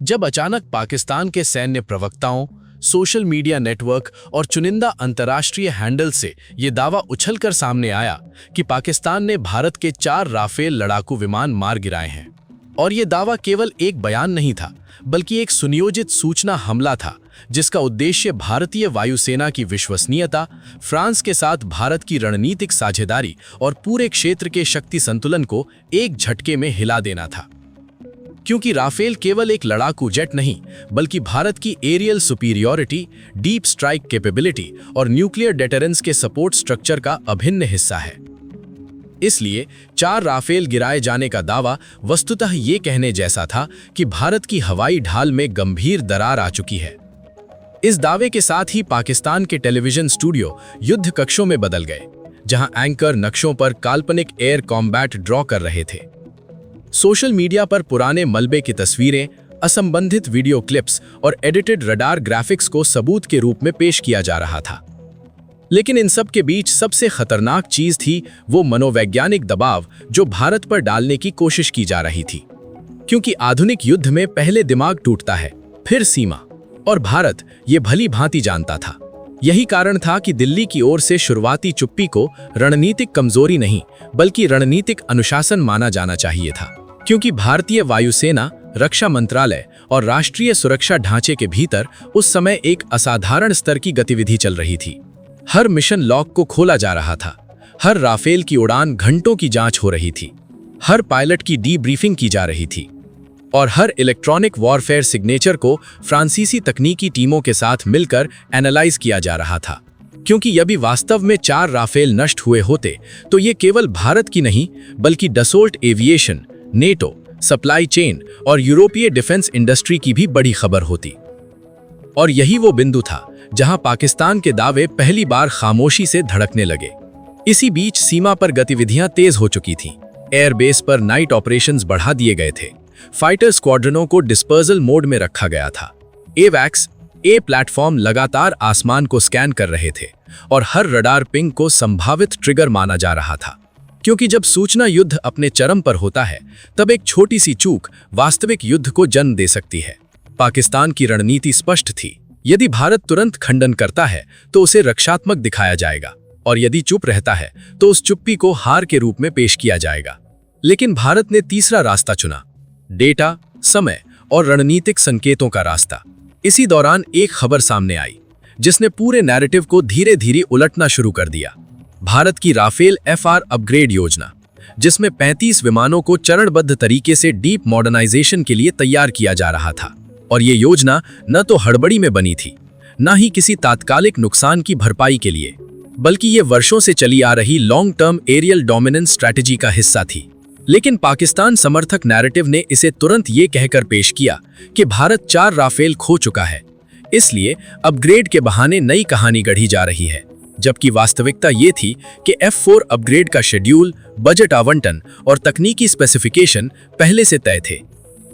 जब अचानक पाकिस्तान के सैन्य प्रवक्ताओं, सोशल मीडिया नेटवर्क और चुनिंदा अंतर्राष्ट्रीय हैंडल से ये दावा उछलकर सामने आया कि पाकिस्तान ने भारत के 4 राफेल लड़ाकू विमान मार गिराए हैं। और ये दावा केवल एक बयान नहीं था, बल्कि एक सुनियोजित सूचना हमला था जिसका उद्देश्य भारतीय वायुसेना की विश्वसनीयता, फ्रांस के साथ भारत की रणनीतिक साझेदारी और पूरे क्षेत्र के शक्ति संतुलन को एक झटके में हिला देना था। क्योंकि राफेल केवल एक लड़ाकू जेट नहीं, बल्कि भारत की aerial superiority, deep strike capability और न्यूक्लियर डेटरेंस के सपोर्ट स्ट्रक्चर का अभिन्न हिस्सा है। इसलिए 4 राफेल गिराए जाने का दावा वस्तुतः ये कहने जैसा था कि भारत की हवाई ढाल में गंभीर दरार आ चुकी है। इस दावे के साथ ही पाकिस्तान के टेलीविजन स्टूडियो युद्ध कक्षों में बदल गए, जहां एंकर नक्शों पर काल्पनिक एयर कॉम्बैट ड्रॉ कर रहे थे। सोशल मीडिया पर पुराने मलबे की तस्वीरें, असंबंधित वीडियो क्लिप्स और एडिटेड रडार ग्राफिक्स को सबूत के रूप में पेश किया जा रहा था। लेकिन इन सब के बीच सबसे खतरनाक चीज थी वो मनोवैज्ञानिक दबाव जो भारत पर डालने की कोशिश की जा रही थी। क्योंकि आधुनिक युद्ध में पहले दिमाग टूटता है, फिर सीमा, और भारत ये भली भांति जानता था। यही कारण था कि दिल्ली की ओर से शुरुआती चुप्पी को रणनीतिक कमजोरी नहीं, बल्कि रणनीतिक अनुशासन माना जाना चाहिए था। क्योंकि भारतीय वायुसेना, रक्षा मंत्रालय और राष्ट्रीय सुरक्षा ढांचे के भीतर उस समय एक असाधारण स्तर की गतिविधि चल रही थी। हर मिशन लॉक को खोला जा रहा था, हर राफेल की उड़ान घंटों की जांच हो रही थी, हर पायलट की डीब्रीफिंग की जा रही थी और हर इलेक्ट्रॉनिक वॉरफेयर सिग्नेचर को फ्रांसीसी तकनीकी टीमों के साथ मिलकर एनालाइज किया जा रहा था। क्योंकि यदि वास्तव में 4 राफेल नष्ट हुए होते तो ये केवल भारत की नहीं, बल्कि Dassault aviation, NATO, supply chain और यूरोपीय डिफेंस इंडस्ट्री की भी बड़ी खबर होती। और यही वो बिंदु था जहां पाकिस्तान के दावे पहली बार खामोशी से धड़कने लगे। इसी बीच सीमा पर गतिविधियां तेज हो चुकी थीं। एयरबेस पर नाइट ऑपरेशंस बढ़ा दिए गए थे, फाइटर स्क्वाड्रनों को डिस्पर्सल मोड में रखा गया था, एवैक्स ए प्लेटफॉर्म लगातार आसमान को स्कैन कर रहे थे और हर रडार पिंग को संभावित ट्रिगर माना जा रहा था। क्योंकि जब सूचना युद्ध अपने चरम पर होता है, तब एक छोटी सी चूक वास्तविक युद्ध को जन्म दे सकती है। पाकिस्तान की रणनीति स्पष्ट थी, यदि भारत तुरंत खंडन करता है तो उसे रक्षात्मक दिखाया जाएगा, और यदि चुप रहता है तो उस चुप्पी को हार के रूप में पेश किया जाएगा। लेकिन भारत ने तीसरा रास्ता चुना, डेटा, समय और रणनीतिक संकेतों का रास्ता। इसी दौरान एक खबर सामने आई जिसने पूरे नैरेटिव को धीरे धीरे उलटना शुरू कर दिया। भारत की राफेल FR अपग्रेड योजना, जिसमें 35 विमानों को चरणबद्ध तरीके से डीप मॉडर्नाइजेशन के लिए तैयार किया जा रहा था। और ये योजना न तो हड़बड़ी में बनी थी, न ही किसी तात्कालिक नुकसान की भरपाई के लिए, बल्कि ये वर्षों से चली आ रही long term aerial dominance strategy का हिस्सा थी। लेकिन पाकिस्तान समर्थक नैरेटिव ने इसे तुरंत ये कहकर पेश किया कि भारत 4 राफेल खो चुका है, इसलिए अपग्रेड के बहाने नई कहानी गढ़ी जा रही है। जबकि वास्तविकता ये थी कि F4 अपग्रेड का शेड्यूल, बजट आवंटन और तकनीकी स्पेसिफिकेशन पहले से तय थे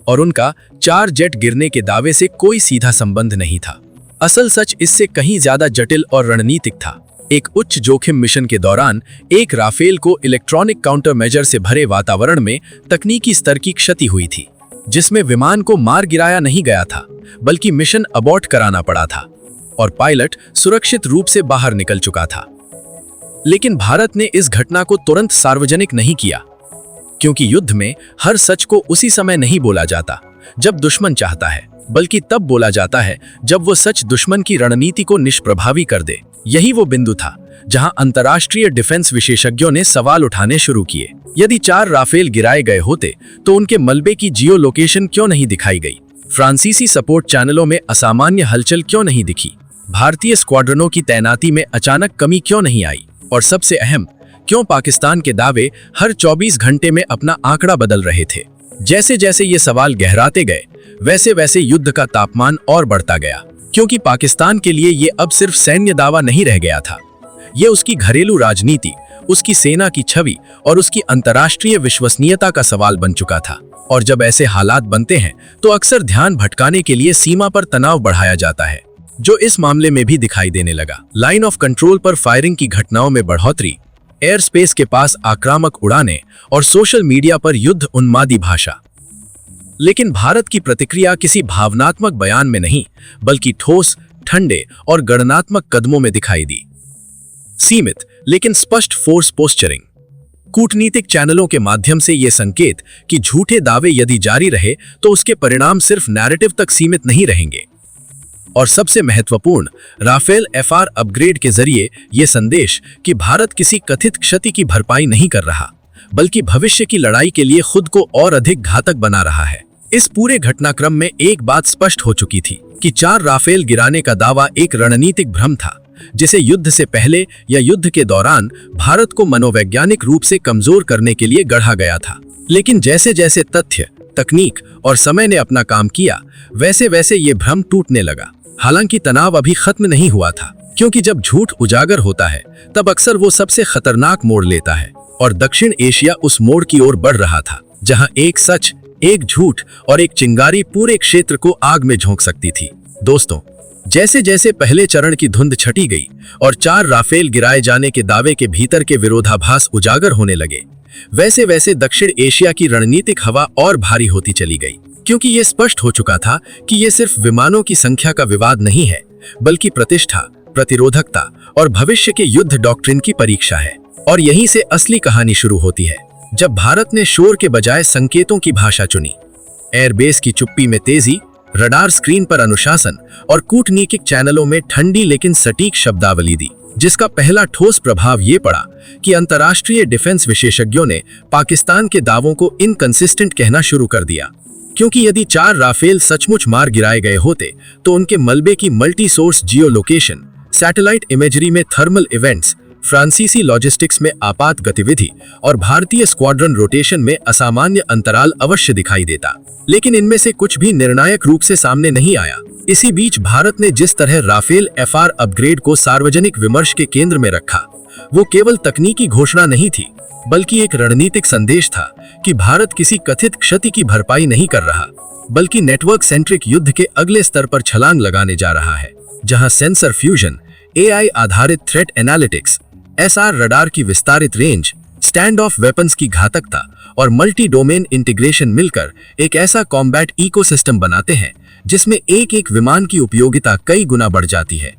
और उनका 4 जेट गिरने के दावे से कोई सीधा संबंध नहीं था। असल सच इससे कहीं ज्यादा जटिल और रणनीतिक था। एक उच्च जोखिम मिशन के दौरान एक राफेल को इलेक्ट्रॉनिक काउंटर मेजर से भरे वातावरण में तकनीकी स्तर की क्षति हुई थी, जिसमें विमान को मार गिराया नहीं गया था, बल्कि मिशन अबॉर्ट कराना पड़ा था और पायलट सुरक्षित रूप से बाहर निकल चुका था। लेकिन भारत ने इस घटना को तुरंत सार्वजनिक नहीं किया, क्योंकि युद्ध में हर सच को उसी समय नहीं बोला जाता जब दुश्मन चाहता है, बल्कि तब बोला जाता है जब वो सच दुश्मन की रणनीति को निष्प्रभावी कर दे। यही वो बिंदु था जहां अंतर्राष्ट्रीय डिफेंस विशेषज्ञों ने सवाल उठाने शुरू किए। यदि 4 राफेल गिराए गए होते तो उनके मलबे की जियो लोकेशन क्यों नहीं दिखाई गई? फ्रांसीसी सपोर्ट चैनलों में असामान्य हलचल क्यों नहीं दिखी? भारतीय स्क्वाड्रनों की तैनाती में अचानक कमी क्यों नहीं आई? और सबसे अहम, क्यों पाकिस्तान के दावे हर 24 घंटे में अपना आंकड़ा बदल रहे थे? जैसे जैसे ये सवाल गहराते गए, वैसे वैसे युद्ध का तापमान और बढ़ता गया। क्योंकि पाकिस्तान के लिए ये अब सिर्फ सैन्य दावा नहीं रह गया था, ये उसकी घरेलू राजनीति, उसकी सेना की छवि और उसकी अंतर्राष्ट्रीय विश्वसनीयता का सवाल बन चुका था। और जब ऐसे हालात बनते हैं तो अक्सर ध्यान भटकाने के लिए सीमा पर तनाव बढ़ाया जाता है, जो इस मामले में भी दिखाई देने लगा। लाइन ऑफ कंट्रोल पर फायरिंग की घटनाओं में बढ़ोतरी, एयर स्पेस के पास आक्रामक उड़ानें और सोशल मीडिया पर युद्ध उन्मादी भाषा। लेकिन भारत की प्रतिक्रिया किसी भावनात्मक बयान में नहीं, बल्कि ठोस, ठंडे और गणनात्मक कदमों में दिखाई दी। सीमित लेकिन स्पष्ट फोर्स पोस्चरिंग। कूटनीतिक चैनलों के माध्यम से ये संकेत कि झूठे दावे यदि जारी रहे तो उसके परिणाम सिर्फ नैरेटिव तक सीमित नहीं रहेंगे। और सबसे महत्वपूर्ण, राफेल एफआर अपग्रेड के जरिए यह संदेश कि भारत किसी कथित क्षति की भरपाई नहीं कर रहा, बल्कि भविष्य की लड़ाई के लिए खुद को और अधिक घातक बना रहा है। इस पूरे घटनाक्रम में एक बात स्पष्ट हो चुकी थी कि 4 राफेल गिराने का दावा एक रणनीतिक भ्रम था, जिसे युद्ध से पहले या युद्ध के दौरान भारत को मनोवैज्ञानिक रूप से कमजोर करने के लिए गढ़ा गया था। लेकिन जैसे जैसे तथ्य, तकनीक और समय ने अपना काम किया, वैसे वैसे ये भ्रम टूटने लगा। हालांकि तनाव अभी खत्म नहीं हुआ था, क्योंकि जब झूठ उजागर होता है तब अक्सर वो सबसे खतरनाक मोड़ लेता है, और दक्षिण एशिया उस मोड़ की ओर बढ़ रहा था जहां एक सच, एक झूठ और एक चिंगारी पूरे क्षेत्र को आग में झोंक सकती थी। दोस्तों, जैसे जैसे पहले चरण की धुंध छटी गई और 4 राफेल गिराए जाने के दावे के भीतर के विरोधाभास उजागर होने लगे, वैसे वैसे दक्षिण एशिया की रणनीतिक हवा और भारी होती चली गई, क्योंकि ये स्पष्ट हो चुका था कि ये सिर्फ विमानों की संख्या का विवाद नहीं है, बल्कि प्रतिष्ठा, प्रतिरोधकता और भविष्य के युद्ध डॉक्ट्रिन की परीक्षा है। और यहीं से असली कहानी शुरू होती है, जब भारत ने शोर के बजाय संकेतों की भाषा चुनी। एयरबेस की चुप्पी में तेजी, रडार स्क्रीन पर अनुशासन और कूटनीतिक चैनलों में ठंडी लेकिन सटीक शब्दावली दी, जिसका पहला ठोस प्रभाव ये पड़ा कि अंतर्राष्ट्रीय डिफेंस विशेषज्ञों ने पाकिस्तान के दावों को इनकंसिस्टेंट कहना शुरू कर दिया। क्योंकि यदि 4 राफेल सचमुच मार गिराए गए होते तो उनके मलबे की मल्टी सोर्स जियो लोकेशन, सैटेलाइट इमेजरी में थर्मल इवेंट्स, फ्रांसीसी लॉजिस्टिक्स में आपात गतिविधि और भारतीय स्क्वाड्रन रोटेशन में असामान्य अंतराल अवश्य दिखाई देता। लेकिन इनमें से कुछ भी निर्णायक रूप से सामने नहीं आया। इसी बीच भारत ने जिस तरह राफेल एफआर अपग्रेड को सार्वजनिक विमर्श के केंद्र में रखा, वो केवल तकनीकी घोषणा नहीं थी, बल्कि एक रणनीतिक संदेश था कि भारत किसी कथित क्षति की भरपाई नहीं कर रहा, बल्कि नेटवर्क सेंट्रिक युद्ध के अगले स्तर पर छलांग लगाने जा रहा है, जहां सेंसर फ्यूजन, एआई आधारित थ्रेट एनालिटिक्स, एसआर रडार की विस्तारित रेंज, स्टैंड ऑफ वेपन्स की घातकता और मल्टी डोमेन इंटीग्रेशन मिलकर एक ऐसा कॉम्बैट इकोसिस्टम बनाते हैं जिसमें एक एक विमान की उपयोगिता कई गुना बढ़ जाती है।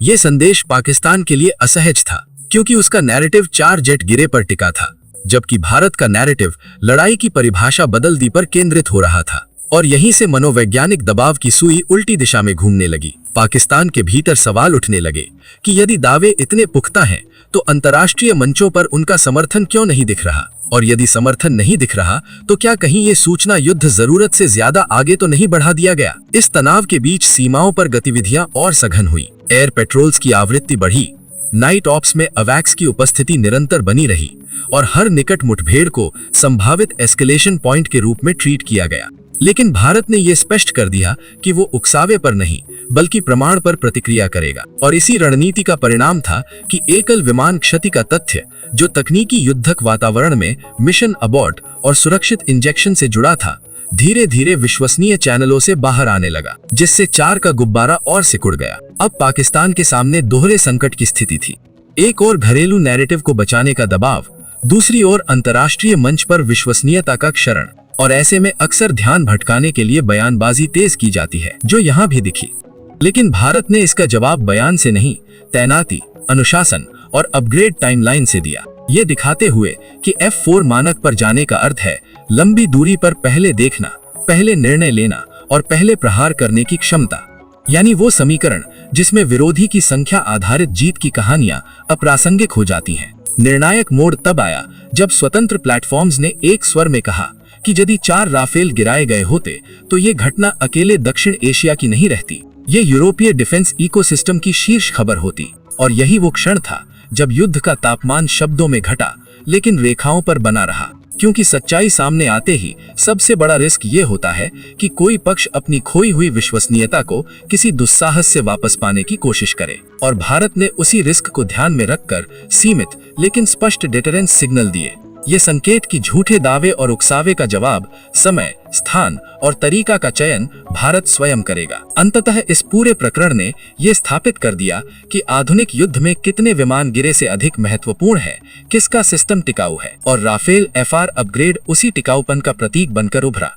यह संदेश पाकिस्तान के लिए असहज था, क्योंकि उसका नैरेटिव 4 जेट गिरे पर टिका था, जबकि भारत का नैरेटिव लड़ाई की परिभाषा बदल दी पर केंद्रित हो रहा था। और यहीं से मनोवैज्ञानिक दबाव की सुई उल्टी दिशा में घूमने लगी। पाकिस्तान के भीतर सवाल उठने लगे कि यदि दावे इतने पुख्ता हैं, तो अंतर्राष्ट्रीय मंचों पर उनका समर्थन क्यों नहीं दिख रहा? और यदि समर्थन नहीं दिख रहा, तो क्या कहीं ये सूचना युद्ध जरूरत से ज्यादा आगे तो नहीं बढ़ा दिया गया? इस तनाव के बीच सीमाओं पर गतिविधियां और सघन हुई। एयर पेट्रोल्स की आवृत्ति बढ़ी, नाइट ऑप्स में अवैक्स की उपस्थिति निरंतर बनी रही और हर निकट मुठभेड़ को संभावित एस्केलेशन पॉइंट के रूप में ट्रीट किया गया। लेकिन भारत ने यह स्पष्ट कर दिया कि वो उकसावे पर नहीं, बल्कि प्रमाण पर प्रतिक्रिया करेगा। और इसी रणनीति का परिणाम था कि एकल विमान क्षति का तथ्य, जो तकनीकी युद्धक वातावरण में मिशन अबॉर्ट और सुरक्षित इंजेक्शन से जुड़ा था, धीरे धीरे विश्वसनीय चैनलों से बाहर आने लगा, जिससे 4 का गुब्बारा और सिकुड़ गया। अब पाकिस्तान के सामने दोहरे संकट की स्थिति थी। एक और घरेलू नैरेटिव को बचाने का दबाव, दूसरी ओर अंतर्राष्ट्रीय मंच पर विश्वसनीयता का क्षरण। और ऐसे में अक्सर ध्यान भटकाने के लिए बयानबाजी तेज की जाती है, जो यहाँ भी दिखी। लेकिन भारत ने इसका जवाब बयान से नहीं, तैनाती, अनुशासन और अपग्रेड टाइमलाइन से दिया, ये दिखाते हुए कि F4 मानक पर जाने का अर्थ है लंबी दूरी पर पहले देखना, पहले निर्णय लेना और पहले प्रहार करने की क्षमता। यानी वो समीकरण जिसमें विरोधी की संख्या आधारित जीत की कहानियां अप्रासंगिक हो जाती हैं। निर्णायक मोड़ तब आया जब स्वतंत्र प्लेटफॉर्म्स ने एक स्वर में कहा कि यदि 4 राफेल गिराए गए होते तो ये घटना अकेले दक्षिण एशिया की नहीं रहती, ये यूरोपीय डिफेंस इकोसिस्टम की शीर्ष खबर होती। और यही वो क्षण था जब युद्ध का तापमान शब्दों में घटा, लेकिन रेखाओं पर बना रहा। क्योंकि सच्चाई सामने आते ही सबसे बड़ा रिस्क ये होता है कि कोई पक्ष अपनी खोई हुई विश्वसनीयता को किसी दुस्साहस से वापस पाने की कोशिश करे। और भारत ने उसी रिस्क को ध्यान में रखकर सीमित लेकिन स्पष्ट डिटरेंस सिग्नल दिए। ये संकेत कि झूठे दावे और उकसावे का जवाब समय, स्थान और तरीका का चयन भारत स्वयं करेगा। अंततः इस पूरे प्रकरण ने ये स्थापित कर दिया कि आधुनिक युद्ध में कितने विमान गिरे से अधिक महत्वपूर्ण है किसका सिस्टम टिकाऊ है, और राफेल एफआर अपग्रेड उसी टिकाऊपन का प्रतीक बनकर उभरा।